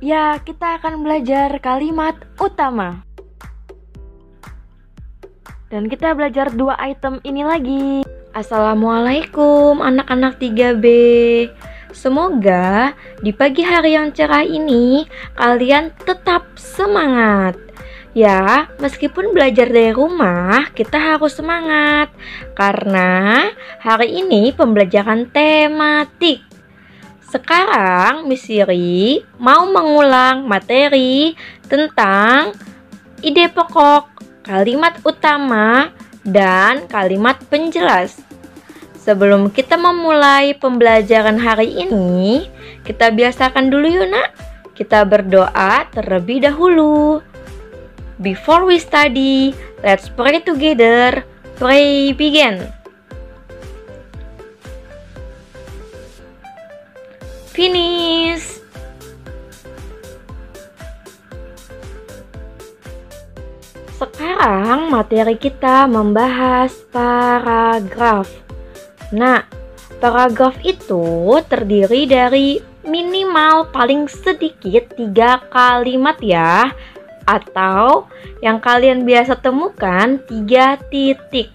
Ya, kita akan belajar kalimat utama. Dan kita belajar 2 item ini lagi. Assalamualaikum anak-anak 3B. Semoga di pagi hari yang cerah ini kalian tetap semangat. Ya, meskipun belajar dari rumah, kita harus semangat. Karena hari ini pembelajaran tematik. Sekarang Miss Siri mau mengulang materi tentang ide pokok, kalimat utama, dan kalimat penjelas. Sebelum kita memulai pembelajaran hari ini, kita biasakan dulu yuk nak. Kita berdoa terlebih dahulu. Before we study, let's pray together. Pray begin. Finish. Sekarang materi kita membahas paragraf. Nah, paragraf itu terdiri dari minimal paling sedikit 3 kalimat ya. Atau yang kalian biasa temukan 3 titik.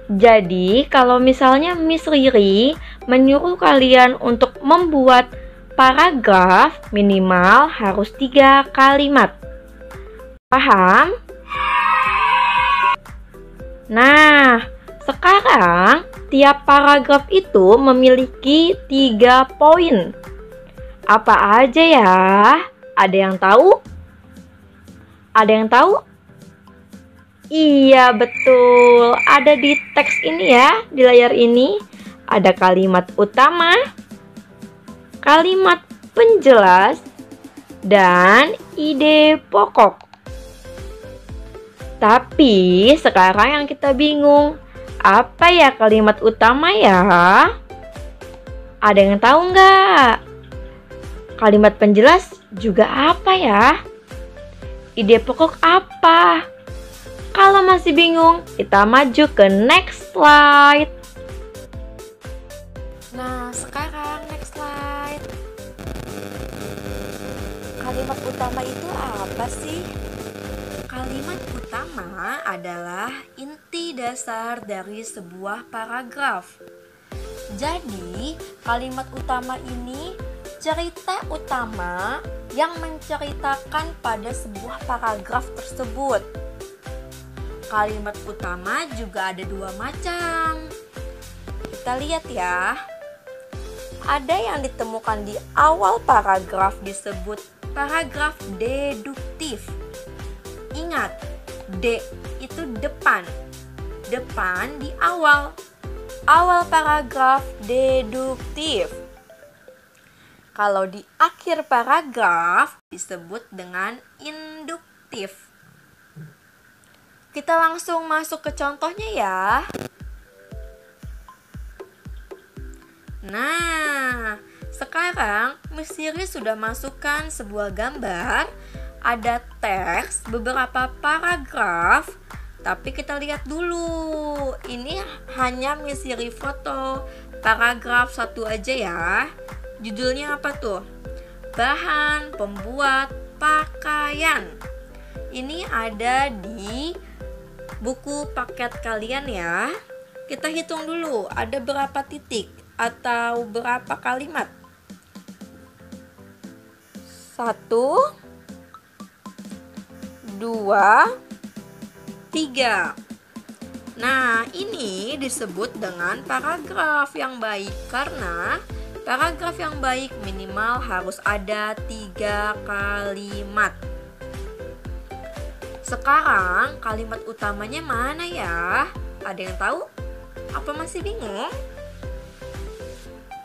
Jadi kalau misalnya Miss Riri menyuruh kalian untuk membuat paragraf minimal harus 3 kalimat. Paham? Nah, sekarang tiap paragraf itu memiliki 3 poin. Apa aja ya? Ada yang tahu? Ada yang tahu? Iya betul, ada di teks ini ya, di layar ini. Ada kalimat utama, kalimat penjelas, dan ide pokok. Tapi sekarang yang kita bingung, apa ya kalimat utama ya? Ada yang tahu nggak? Kalimat penjelas juga apa ya? Ide pokok apa? Kalau masih bingung, kita maju ke next slide. Nah, sekarang next slide. Kalimat utama itu apa sih? Kalimat utama adalah inti dasar dari sebuah paragraf. Jadi, kalimat utama ini cerita utama yang menceritakan pada sebuah paragraf tersebut. Kalimat utama juga ada 2 macam. Kita lihat ya. Ada yang ditemukan di awal paragraf disebut paragraf deduktif. Ingat, D itu depan. Depan di awal. Awal paragraf deduktif. Kalau di akhir paragraf disebut dengan induktif. Kita langsung masuk ke contohnya ya. Nah, sekarang Miss Siri sudah masukkan sebuah gambar. Ada teks beberapa paragraf. Tapi kita lihat dulu. Ini hanya Miss Siri foto paragraf 1 aja ya. Judulnya apa tuh? Bahan pembuat pakaian. Ini ada di buku paket kalian ya. Kita hitung dulu, ada berapa titik atau berapa kalimat? 1, 2, 3. Nah, ini disebut dengan paragraf yang baik karena paragraf yang baik minimal harus ada 3 kalimat. Sekarang kalimat utamanya mana ya? Ada yang tahu? Apa masih bingung?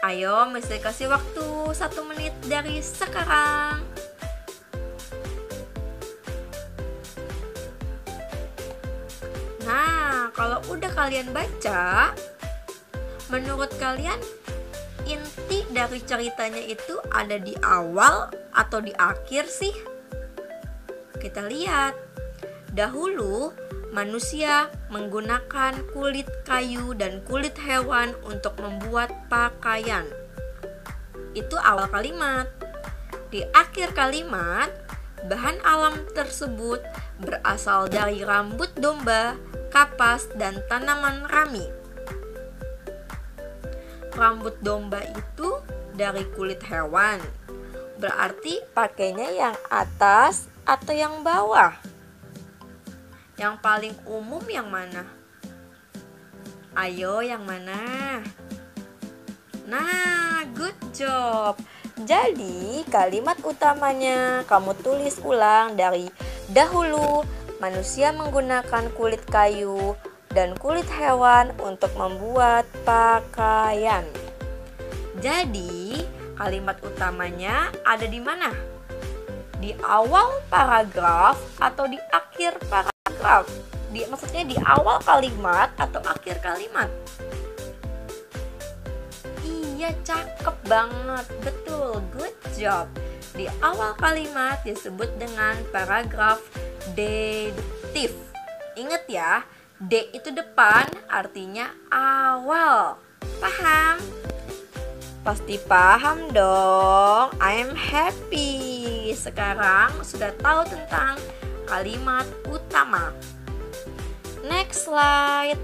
Ayo, mesti kasih waktu 1 menit dari sekarang. Nah, kalau udah kalian baca, menurut kalian inti dari ceritanya itu ada di awal atau di akhir sih? Kita lihat. Dahulu, manusia menggunakan kulit kayu dan kulit hewan untuk membuat pakaian. Itu awal kalimat. Di akhir kalimat, bahan alam tersebut berasal dari rambut domba, kapas, dan tanaman rami. Rambut domba itu dari kulit hewan, berarti pakainya yang atas atau yang bawah? Yang paling umum yang mana? Ayo, yang mana? Nah, good job. Jadi, kalimat utamanya kamu tulis ulang dari dahulu. Manusia menggunakan kulit kayu dan kulit hewan untuk membuat pakaian. Jadi, kalimat utamanya ada di mana? Di awal paragraf atau di akhir paragraf? Maksudnya di awal kalimat atau akhir kalimat? Iya, cakep banget. Betul, good job. Di awal kalimat disebut dengan paragraf deduktif. Ingat ya, D itu depan, artinya awal. Paham? Pasti paham dong. I'm happy. Sekarang sudah tahu tentang kalimat utama. Next slide.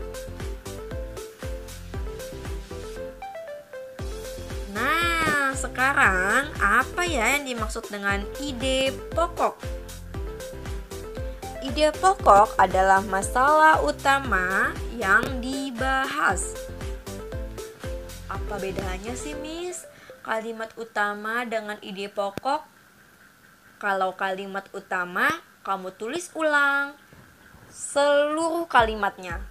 Nah, sekarang apa ya yang dimaksud dengan ide pokok? Ide pokok adalah masalah utama yang dibahas. Apa bedanya sih, Miss? Kalimat utama dengan ide pokok? Kalau kalimat utama, kamu tulis ulang seluruh kalimatnya.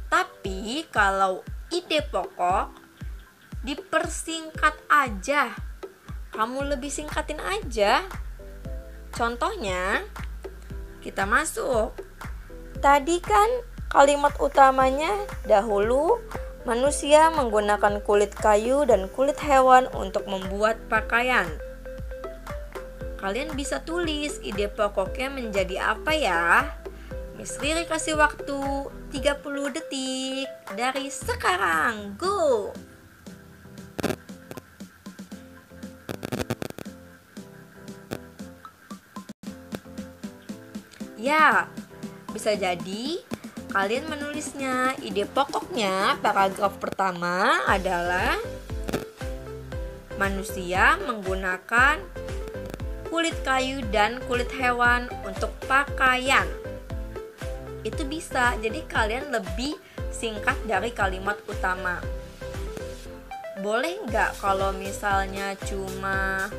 Tapi kalau ide pokok, dipersingkat aja. Kamu lebih singkatin aja. Contohnya, kita masuk. Tadi kan kalimat utamanya dahulu manusia menggunakan kulit kayu dan kulit hewan untuk membuat pakaian. Kalian bisa tulis ide pokoknya menjadi apa ya? Miss Riri kasih waktu 30 detik dari sekarang. Go! Ya, bisa jadi kalian menulisnya. Ide pokoknya paragraf pertama adalah manusia menggunakan kulit kayu dan kulit hewan untuk pakaian. Itu bisa, jadi kalian lebih singkat dari kalimat utama. Boleh nggak kalau misalnya cuma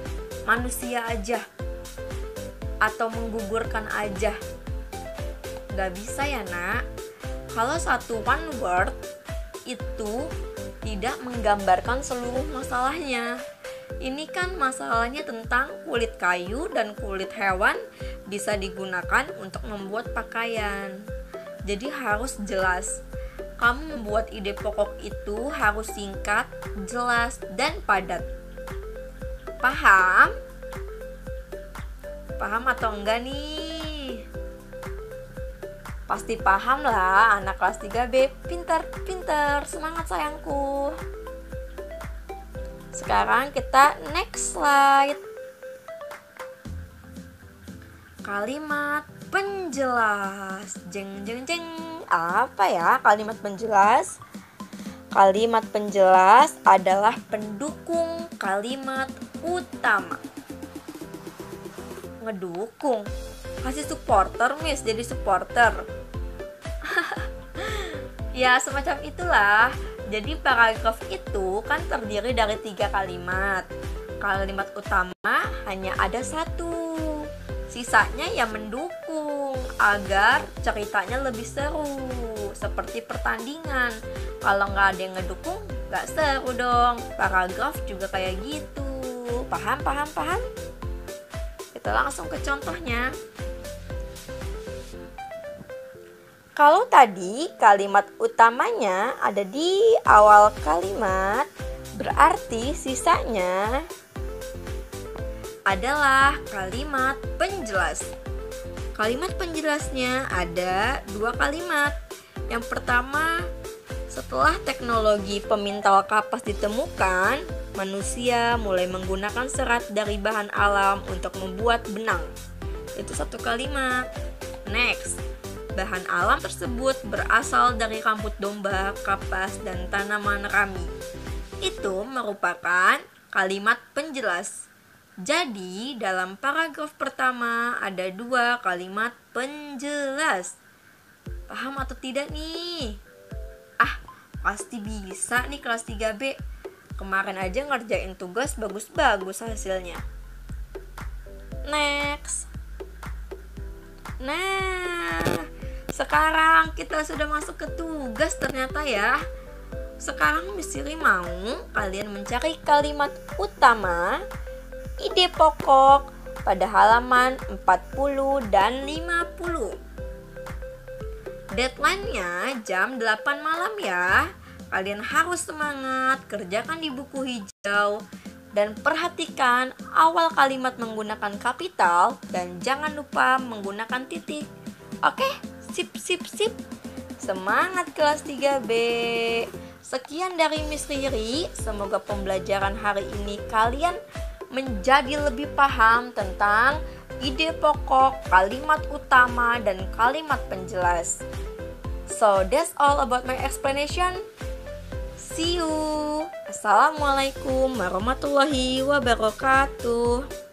manusia aja atau menggugurkan aja? Nggak bisa ya nak. Kalau satu one word itu tidak menggambarkan seluruh masalahnya. Ini kan masalahnya tentang kulit kayu dan kulit hewan bisa digunakan untuk membuat pakaian. Jadi harus jelas. Kamu membuat ide pokok itu harus singkat, jelas, dan padat. Paham? Paham atau enggak nih? Pasti paham lah, anak kelas 3B. Pintar, semangat sayangku. Sekarang kita next slide. Kalimat penjelas. Jeng. Apa ya kalimat penjelas? Kalimat penjelas adalah pendukung kalimat utama. Ngedukung? Kasih supporter, Miss, jadi supporter. Ya, semacam itulah. Jadi paragraf itu kan terdiri dari 3 kalimat. Kalimat utama hanya ada 1. Sisanya ya mendukung agar ceritanya lebih seru. Seperti pertandingan. Kalau nggak ada yang ngedukung, nggak seru dong. Paragraf juga kayak gitu. Paham? Kita langsung ke contohnya. Kalau tadi kalimat utamanya ada di awal kalimat, berarti sisanya adalah kalimat penjelas. Kalimat penjelasnya ada 2 kalimat. Yang pertama, setelah teknologi pemintal kapas ditemukan, manusia mulai menggunakan serat dari bahan alam untuk membuat benang. Itu satu kalimat. Next, bahan alam tersebut berasal dari rambut domba, kapas, dan tanaman rami. Itu merupakan kalimat penjelas. Jadi, dalam paragraf pertama ada 2 kalimat penjelas. Paham atau tidak nih? Pasti bisa nih kelas 3B. Kemarin aja ngerjain tugas bagus-bagus hasilnya. Next. Nah, sekarang kita sudah masuk ke tugas ternyata ya. Sekarang Miss Siri mau kalian mencari kalimat utama, ide pokok pada halaman 40 dan 50. Deadline-nya jam 8 malam ya. Kalian harus semangat, kerjakan di buku hijau, dan perhatikan awal kalimat menggunakan kapital dan jangan lupa menggunakan titik. Oke, sip. Semangat kelas 3B. Sekian dari Miss Riri. Semoga pembelajaran hari ini kalian menjadi lebih paham tentang ide pokok, kalimat utama, dan kalimat penjelas. So that's all about my explanation. See you. Assalamualaikum warahmatullahi wabarakatuh.